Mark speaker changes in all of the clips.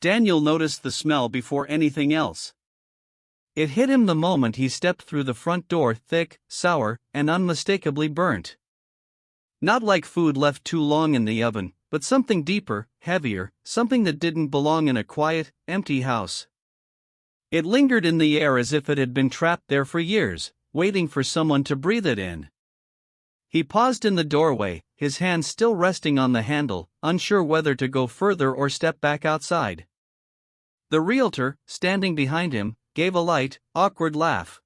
Speaker 1: Daniel noticed the smell before anything else. It hit him the moment he stepped through the front door, thick, sour, and unmistakably burnt. Not like food left too long in the oven, but something deeper, heavier, something that didn't belong in a quiet, empty house. It lingered in the air as if it had been trapped there for years, waiting for someone to breathe it in. He paused in the doorway, his hand still resting on the handle, unsure whether to go further or step back outside. The realtor, standing behind him, gave a light, awkward laugh.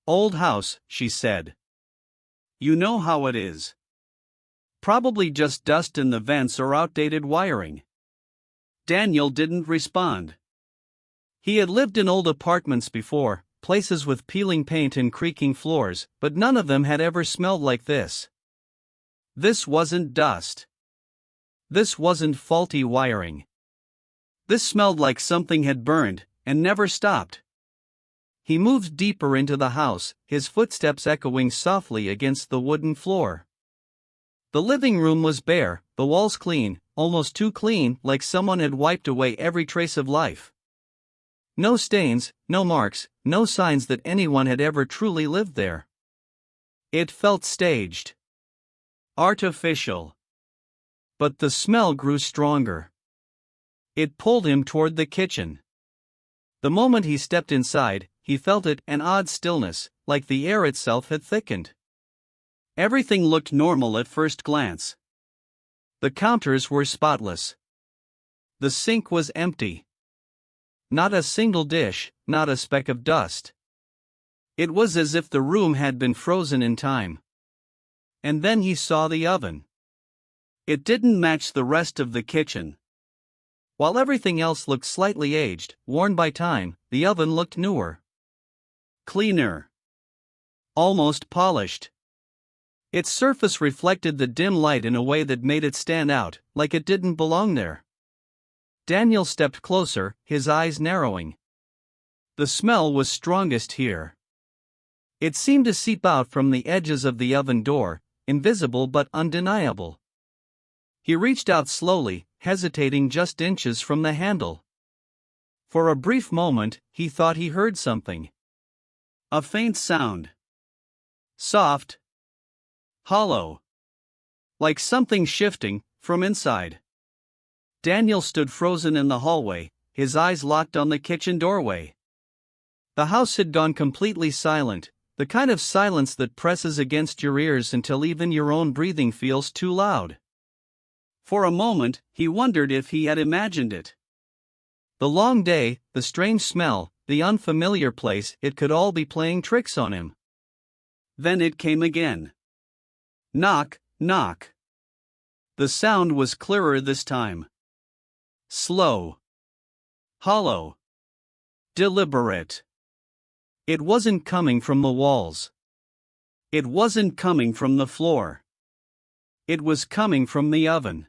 Speaker 1: "Old house," she said. "You know how it is. Probably just dust in the vents or outdated wiring." Daniel didn't respond. He had lived in old apartments before, places with peeling paint and creaking floors, but none of them had ever smelled like this. This wasn't dust. This wasn't faulty wiring. This smelled like something had burned, and never stopped. He moved deeper into the house, his footsteps echoing softly against the wooden floor. The living room was bare, the walls clean, almost too clean, like someone had wiped away every trace of life. No stains, no marks, no signs that anyone had ever truly lived there. It felt staged. Artificial. But the smell grew stronger. It pulled him toward the kitchen. The moment he stepped inside, he felt it, an odd stillness, like the air itself had thickened. Everything looked normal at first glance. The counters were spotless. The sink was empty. Not a single dish, not a speck of dust. It was as if the room had been frozen in time. And then he saw the oven. It didn't match the rest of the kitchen. While everything else looked slightly aged, worn by time, the oven looked newer. Cleaner. Almost polished. Its surface reflected the dim light in a way that made it stand out, like it didn't belong there. Daniel stepped closer, his eyes narrowing. The smell was strongest here. It seemed to seep out from the edges of the oven door, invisible but undeniable. He reached out slowly, hesitating just inches from the handle. For a brief moment, he thought he heard something. A faint sound. Soft. Hollow. Like something shifting, from inside. Daniel stood frozen in the hallway, his eyes locked on the kitchen doorway. The house had gone completely silent, the kind of silence that presses against your ears until even your own breathing feels too loud. For a moment, he wondered if he had imagined it. The long day, the strange smell, the unfamiliar place, it could all be playing tricks on him. Then it came again. Knock, knock. The sound was clearer this time. Slow. Hollow. Deliberate. It wasn't coming from the walls. It wasn't coming from the floor. It was coming from the oven.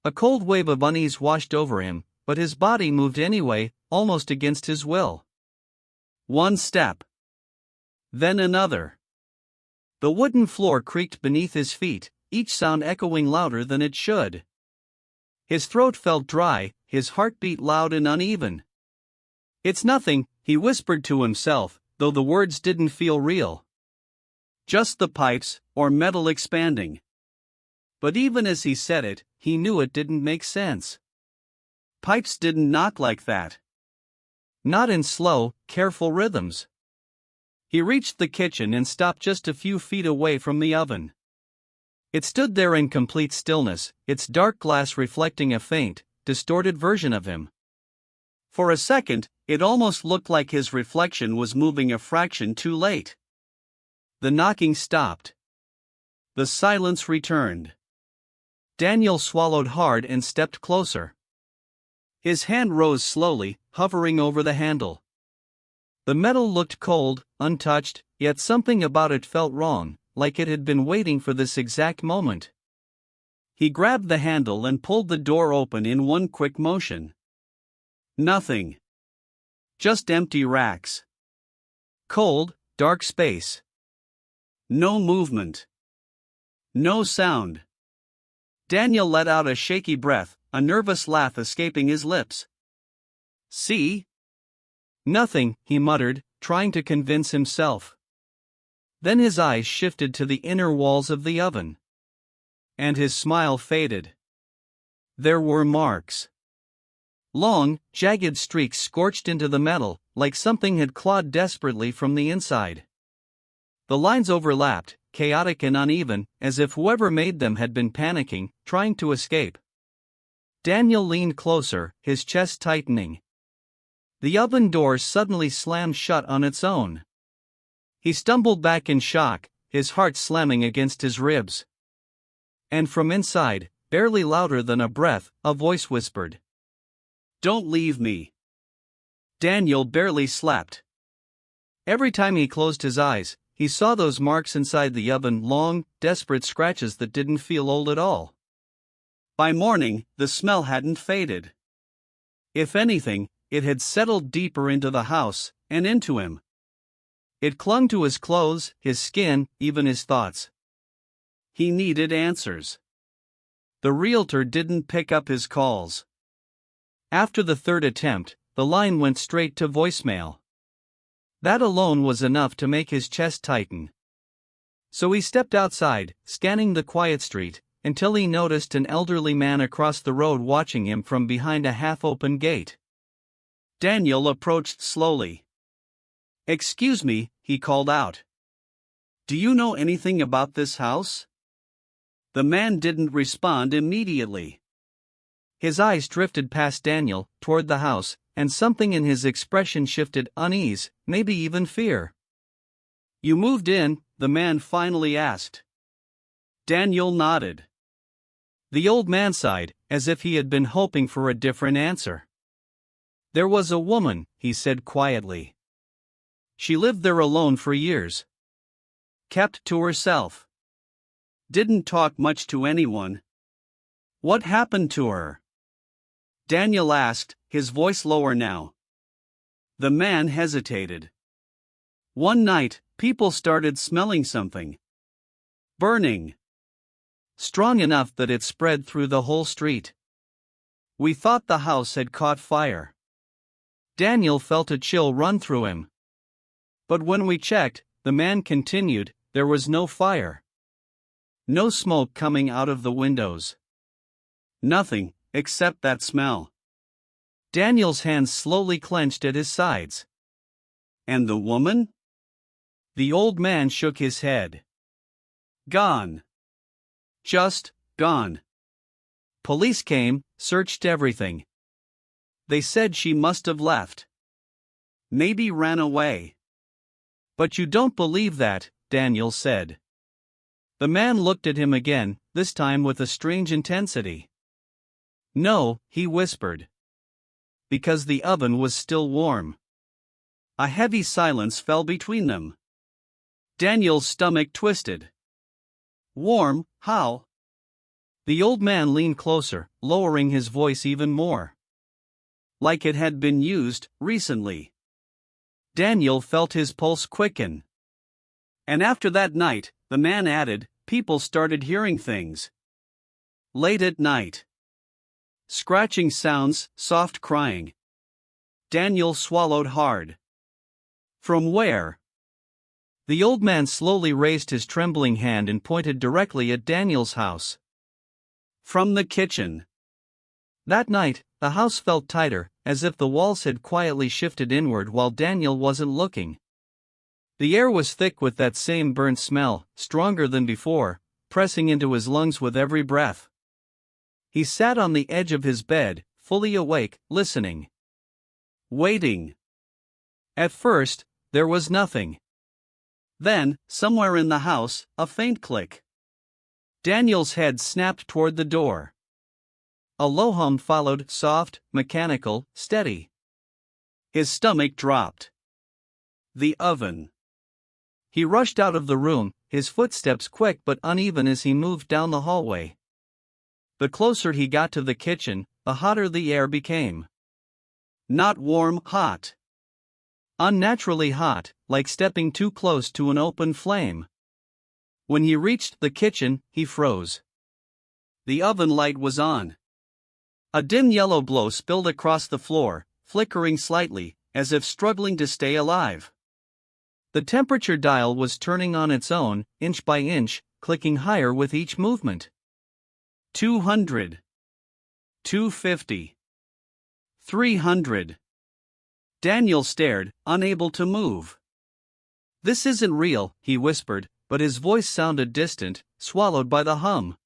Speaker 1: A cold wave of unease washed over him, but his body moved anyway, almost against his will. One step. Then another. The wooden floor creaked beneath his feet, each sound echoing louder than it should. His throat felt dry, his heart beat loud and uneven. "It's nothing," he whispered to himself, though the words didn't feel real. Just the pipes, or metal expanding. But even as he said it, he knew it didn't make sense. Pipes didn't knock like that. Not in slow, careful rhythms. He reached the kitchen and stopped just a few feet away from the oven. It stood there in complete stillness, its dark glass reflecting a faint, distorted version of him. For a second, it almost looked like his reflection was moving a fraction too late. The knocking stopped. The silence returned. Daniel swallowed hard and stepped closer. His hand rose slowly, hovering over the handle. The metal looked cold, untouched, yet something about it felt wrong, like it had been waiting for this exact moment. He grabbed the handle and pulled the door open in one quick motion. Nothing. Just empty racks. Cold, dark space. No movement. No sound. Daniel let out a shaky breath, a nervous laugh escaping his lips. "See?" "Nothing," he muttered, trying to convince himself. Then his eyes shifted to the inner walls of the oven. And his smile faded. There were marks. Long, jagged streaks scorched into the metal, like something had clawed desperately from the inside. The lines overlapped, chaotic and uneven, as if whoever made them had been panicking, trying to escape. Daniel leaned closer, his chest tightening. The oven door suddenly slammed shut on its own. He stumbled back in shock, his heart slamming against his ribs. And from inside, barely louder than a breath, a voice whispered, "Don't leave me." Daniel barely slept. Every time he closed his eyes, he saw those marks inside the oven, long, desperate scratches that didn't feel old at all. By morning, the smell hadn't faded. If anything, it had settled deeper into the house, and into him. It clung to his clothes, his skin, even his thoughts. He needed answers. The realtor didn't pick up his calls. After the third attempt, the line went straight to voicemail. That alone was enough to make his chest tighten. So he stepped outside, scanning the quiet street, until he noticed an elderly man across the road watching him from behind a half-open gate. Daniel approached slowly. "Excuse me," he called out. "Do you know anything about this house?" The man didn't respond immediately. His eyes drifted past Daniel, toward the house, and something in his expression shifted, unease, maybe even fear. "You moved in?" the man finally asked. Daniel nodded. The old man sighed, as if he had been hoping for a different answer. "There was a woman," he said quietly. "She lived there alone for years. Kept to herself. Didn't talk much to anyone." "What happened to her?" Daniel asked, his voice lower now. The man hesitated. "One night, people started smelling something. Burning. Strong enough that it spread through the whole street. We thought the house had caught fire." Daniel felt a chill run through him. "But when we checked," the man continued, "there was no fire. No smoke coming out of the windows. Nothing, except that smell." Daniel's hands slowly clenched at his sides. "And the woman?" The old man shook his head. "Gone. Just gone. Police came, searched everything. They said she must have left. Maybe ran away." "But you don't believe that," Daniel said. The man looked at him again, this time with a strange intensity. "No," he whispered. Because the oven was still warm. A heavy silence fell between them. Daniel's stomach twisted. "Warm, how?" The old man leaned closer, lowering his voice even more. "Like it had been used, recently." Daniel felt his pulse quicken. "And after that night," the man added, "people started hearing things. Late at night. Scratching sounds, soft crying." Daniel swallowed hard. "From where?" The old man slowly raised his trembling hand and pointed directly at Daniel's house. "From the kitchen." That night, the house felt tighter, as if the walls had quietly shifted inward while Daniel wasn't looking. The air was thick with that same burnt smell, stronger than before, pressing into his lungs with every breath. He sat on the edge of his bed, fully awake, listening. Waiting. At first, there was nothing. Then, somewhere in the house, a faint click. Daniel's head snapped toward the door. A low hum followed, soft, mechanical, steady. His stomach dropped. The oven. He rushed out of the room, his footsteps quick but uneven as he moved down the hallway. The closer he got to the kitchen, the hotter the air became. Not warm, hot. Unnaturally hot, like stepping too close to an open flame. When he reached the kitchen, he froze. The oven light was on. A dim yellow glow spilled across the floor, flickering slightly, as if struggling to stay alive. The temperature dial was turning on its own, inch by inch, clicking higher with each movement. 200. 250. 300. Daniel stared, unable to move. "This isn't real," he whispered, but his voice sounded distant, swallowed by the hum.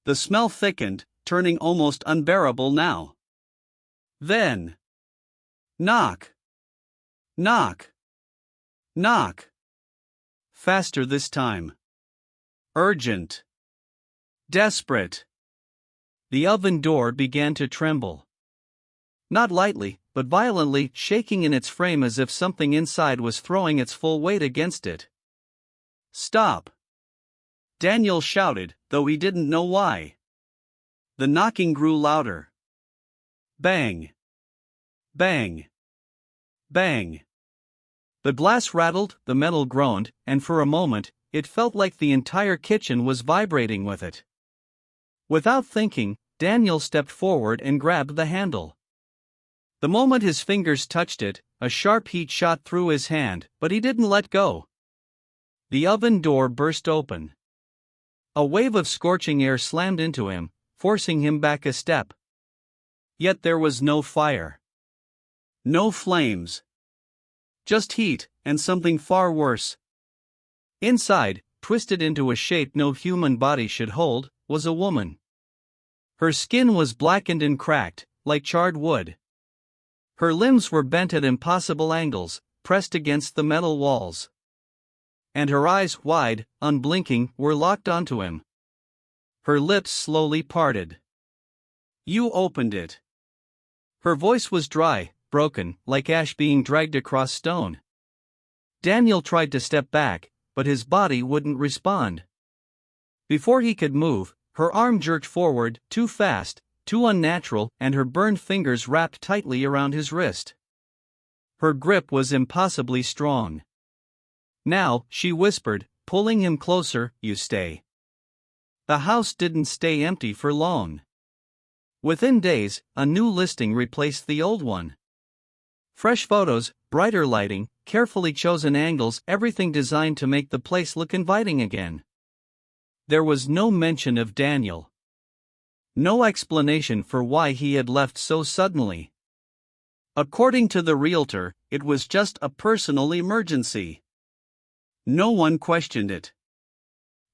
Speaker 1: The smell thickened, turning almost unbearable now. Then. Knock. Knock. Knock. Faster this time. Urgent. Desperate. The oven door began to tremble. Not lightly, but violently, shaking in its frame as if something inside was throwing its full weight against it. "Stop!" Daniel shouted, though he didn't know why. The knocking grew louder. Bang! Bang! Bang! The glass rattled, the metal groaned, and for a moment, it felt like the entire kitchen was vibrating with it. Without thinking, Daniel stepped forward and grabbed the handle. The moment his fingers touched it, a sharp heat shot through his hand, but he didn't let go. The oven door burst open. A wave of scorching air slammed into him, forcing him back a step. Yet there was no fire. No flames. Just heat, and something far worse. Inside, twisted into a shape no human body should hold, was a woman. Her skin was blackened and cracked, like charred wood. Her limbs were bent at impossible angles, pressed against the metal walls. And her eyes, wide, unblinking, were locked onto him. Her lips slowly parted. "You opened it." Her voice was dry, broken, like ash being dragged across stone. Daniel tried to step back, but his body wouldn't respond. Before he could move, her arm jerked forward, too fast, too unnatural, and her burned fingers wrapped tightly around his wrist. Her grip was impossibly strong. "Now," she whispered, pulling him closer, "you stay." The house didn't stay empty for long. Within days, a new listing replaced the old one. Fresh photos, brighter lighting, carefully chosen angles, everything designed to make the place look inviting again. There was no mention of Daniel. No explanation for why he had left so suddenly. According to the realtor, it was just a personal emergency. No one questioned it.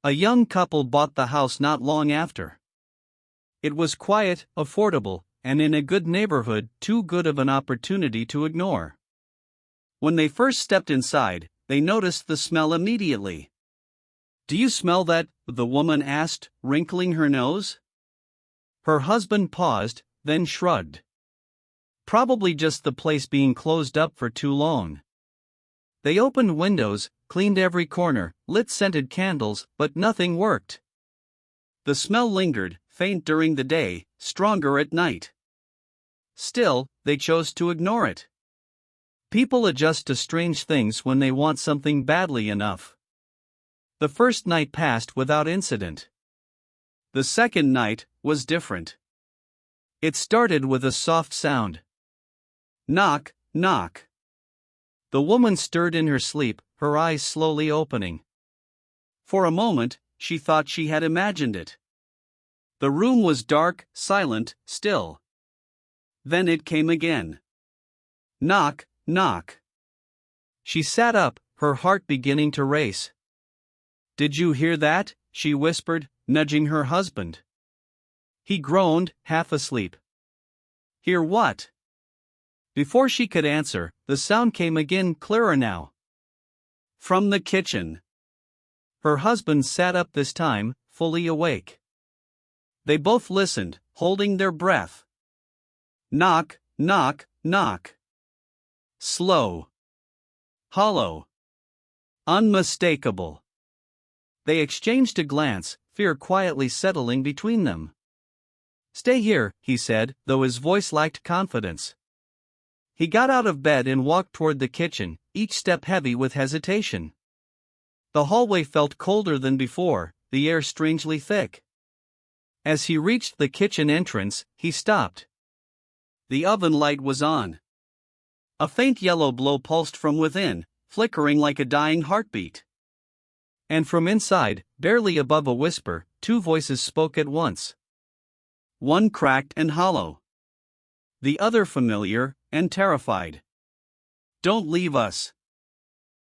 Speaker 1: A young couple bought the house not long after. It was quiet, affordable, and in a good neighborhood, too good of an opportunity to ignore. When they first stepped inside, they noticed the smell immediately. "Do you smell that?" the woman asked, wrinkling her nose. Her husband paused, then shrugged. Probably just the place being closed up for too long. They opened windows, cleaned every corner, lit scented candles, but nothing worked. The smell lingered, faint during the day, stronger at night. Still, they chose to ignore it. People adjust to strange things when they want something badly enough. The first night passed without incident. The second night was different. It started with a soft sound. Knock, knock. The woman stirred in her sleep, her eyes slowly opening. For a moment, she thought she had imagined it. The room was dark, silent, still. Then it came again. Knock, knock. She sat up, her heart beginning to race. "Did you hear that?" she whispered, nudging her husband. He groaned, half asleep. "Hear what?" Before she could answer, the sound came again, clearer now. From the kitchen. Her husband sat up this time, fully awake. They both listened, holding their breath. Knock, knock, knock. Slow. Hollow. Unmistakable. They exchanged a glance, fear quietly settling between them. "Stay here," he said, though his voice lacked confidence. He got out of bed and walked toward the kitchen, each step heavy with hesitation. The hallway felt colder than before, the air strangely thick. As he reached the kitchen entrance, he stopped. The oven light was on. A faint yellow glow pulsed from within, flickering like a dying heartbeat. And from inside, barely above a whisper, two voices spoke at once. One cracked and hollow. The other familiar and terrified. "Don't leave us.